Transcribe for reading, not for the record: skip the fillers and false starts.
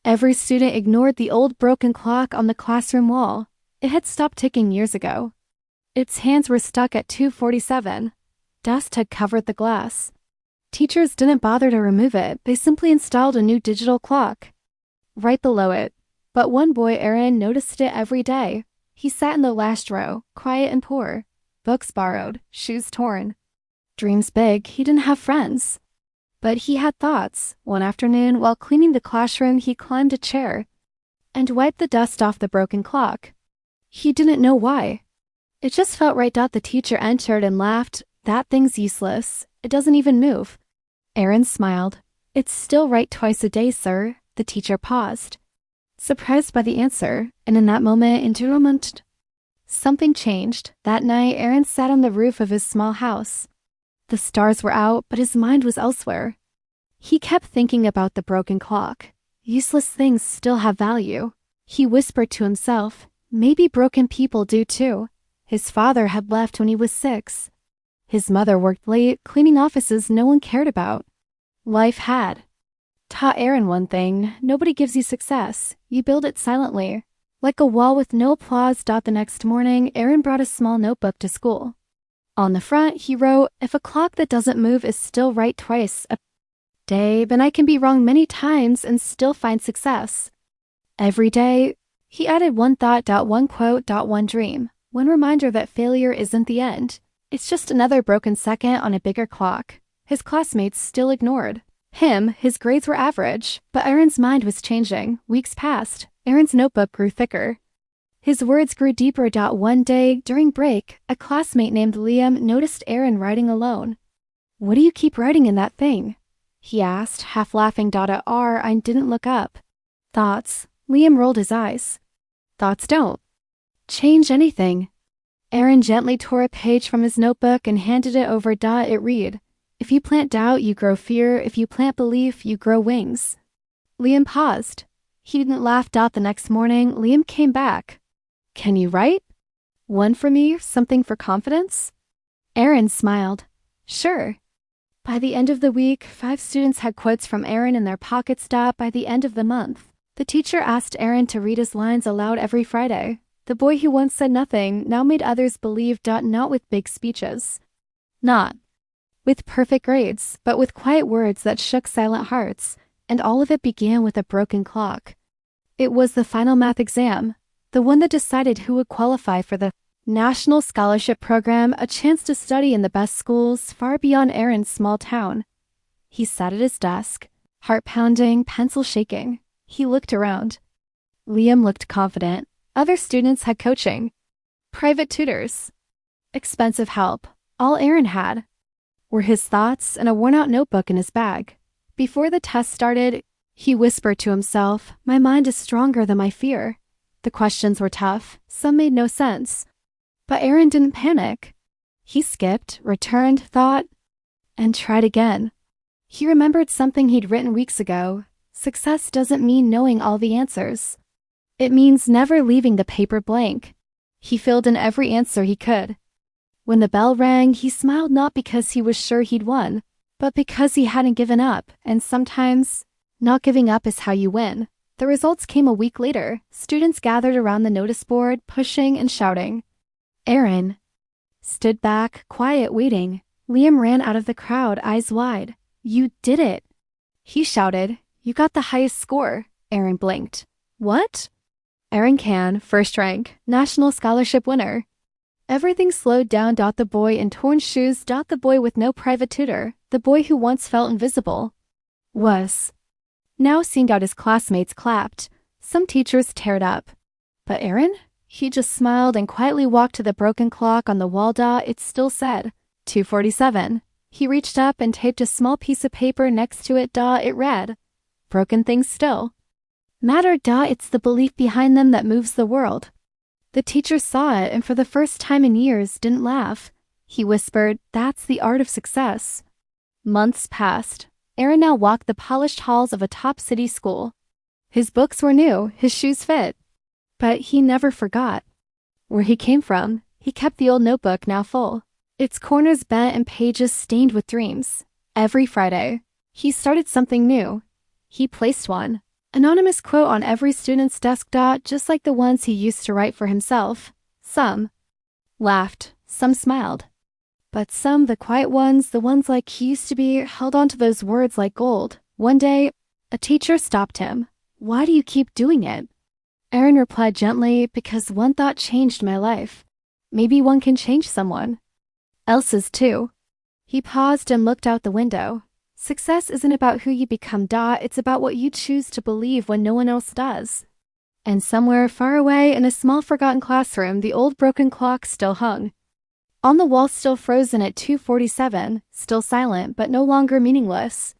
Every student ignored the old broken clock on the classroom wall. It had stopped ticking years ago. Its hands were stuck at 2:47. Dust had covered the glass. Teachers didn't bother to remove it. They simply installed a new digital clock right below it. But one boy, Arin, noticed it every day. He sat in the last row, quiet and poor. Books borrowed, shoes torn. Dreams big, he didn't have friends. But he had thoughts. One afternoon, while cleaning the classroom, he climbed a chair and wiped the dust off the broken clock. He didn't know why. It just felt right. The teacher entered and laughed. "That thing's useless. It doesn't even move." Arin smiled. "It's still right twice a day, sir." The teacher paused, surprised by the answer, and in that moment, something changed. That night, Arin sat on the roof of his small house. The stars were out, but his mind was elsewhere. He kept thinking about the broken clock. Useless things still have value. He whispered to himself, maybe broken people do too. His father had left when he was 6. His mother worked late, cleaning offices no one cared about. Life had taught Arin one thing: nobody gives you success. You build it silently. Like a wall with no applause. The next morning, Arin brought a small notebook to school. On the front, he wrote, "If a clock that doesn't move is still right twice a day, then I can be wrong many times and still find success." Every day, he added one thought, one quote, one dream, one reminder that failure isn't the end. It's just another broken second on a bigger clock. His classmates still ignored him. His grades were average, but Arin's mind was changing. Weeks passed. Arin's notebook grew thicker. His words grew deeper. One day, during break, a classmate named Liam noticed Arin writing alone. "What do you keep writing in that thing?" he asked, half laughing. I didn't look up. "Thoughts." Liam rolled his eyes. "Thoughts don't change anything." Arin gently tore a page from his notebook and handed it over. It read, "If you plant doubt, you grow fear. If you plant belief, you grow wings." Liam paused. He didn't laugh. The next morning, Liam came back. "Can you write one for me? Something for confidence?" Arin smiled. "Sure." By the end of the week, 5 students had quotes from Arin in their pockets. By the end of the month, the teacher asked Arin to read his lines aloud every Friday. The boy who once said nothing now made others believe. Not with big speeches, not with perfect grades, but with quiet words that shook silent hearts. And all of it began with a broken clock. It was the final math exam, the one that decided who would qualify for the National Scholarship Program, a chance to study in the best schools far beyond Arin's small town. He sat at his desk, heart pounding, pencil shaking. He looked around. Liam looked confident. Other students had coaching, private tutors, expensive help. All Arin had were his thoughts and a worn-out notebook in his bag. Before the test started, he whispered to himself, "My mind is stronger than my fear." The questions were tough. Some made no sense. But Arin didn't panic. He skipped, returned, thought, and tried again. He remembered something he'd written weeks ago. Success doesn't mean knowing all the answers. It means never leaving the paper blank. He filled in every answer he could. When the bell rang, he smiled, not because he was sure he'd won, but because he hadn't given up. And sometimes, not giving up is how you win. The results came a week later. Students gathered around the notice board, pushing and shouting. Arin stood back, quiet, waiting. Liam ran out of the crowd, eyes wide. "You did it!" he shouted. "You got the highest score." Arin blinked. "What?" Arin Can, first rank, national scholarship winner. Everything slowed down. The boy in torn shoes. The boy with no private tutor. The boy who once felt invisible was now seeing out. His classmates clapped. Some teachers teared up. But Arin? He just smiled and quietly walked to the broken clock on the wall. It still said 2:47. He reached up and taped a small piece of paper next to it. It read, "Broken things still matter. It's the belief behind them that moves the world." The teacher saw it and for the first time in years didn't laugh. He whispered, "That's the art of success." Months passed. Arin now walked the polished halls of a top city school. His books were new, his shoes fit. But he never forgot where he came from. He kept the old notebook, now full, its corners bent and pages stained with dreams. Every Friday, he started something new. He placed one, Anonymous quote on every student's desk. Just like the ones he used to write for himself. Some laughed, some smiled. But some, the quiet ones, the ones like he used to be, held on to those words like gold. One day, a teacher stopped him. "Why do you keep doing it?" Arin replied gently, "Because one thought changed my life. Maybe one can change someone else's too." He paused and looked out the window. Success isn't about who you become. It's about what you choose to believe when no one else does. And somewhere far away in a small forgotten classroom, the old broken clock still hung. On the wall, still frozen at 2:47, still silent but no longer meaningless.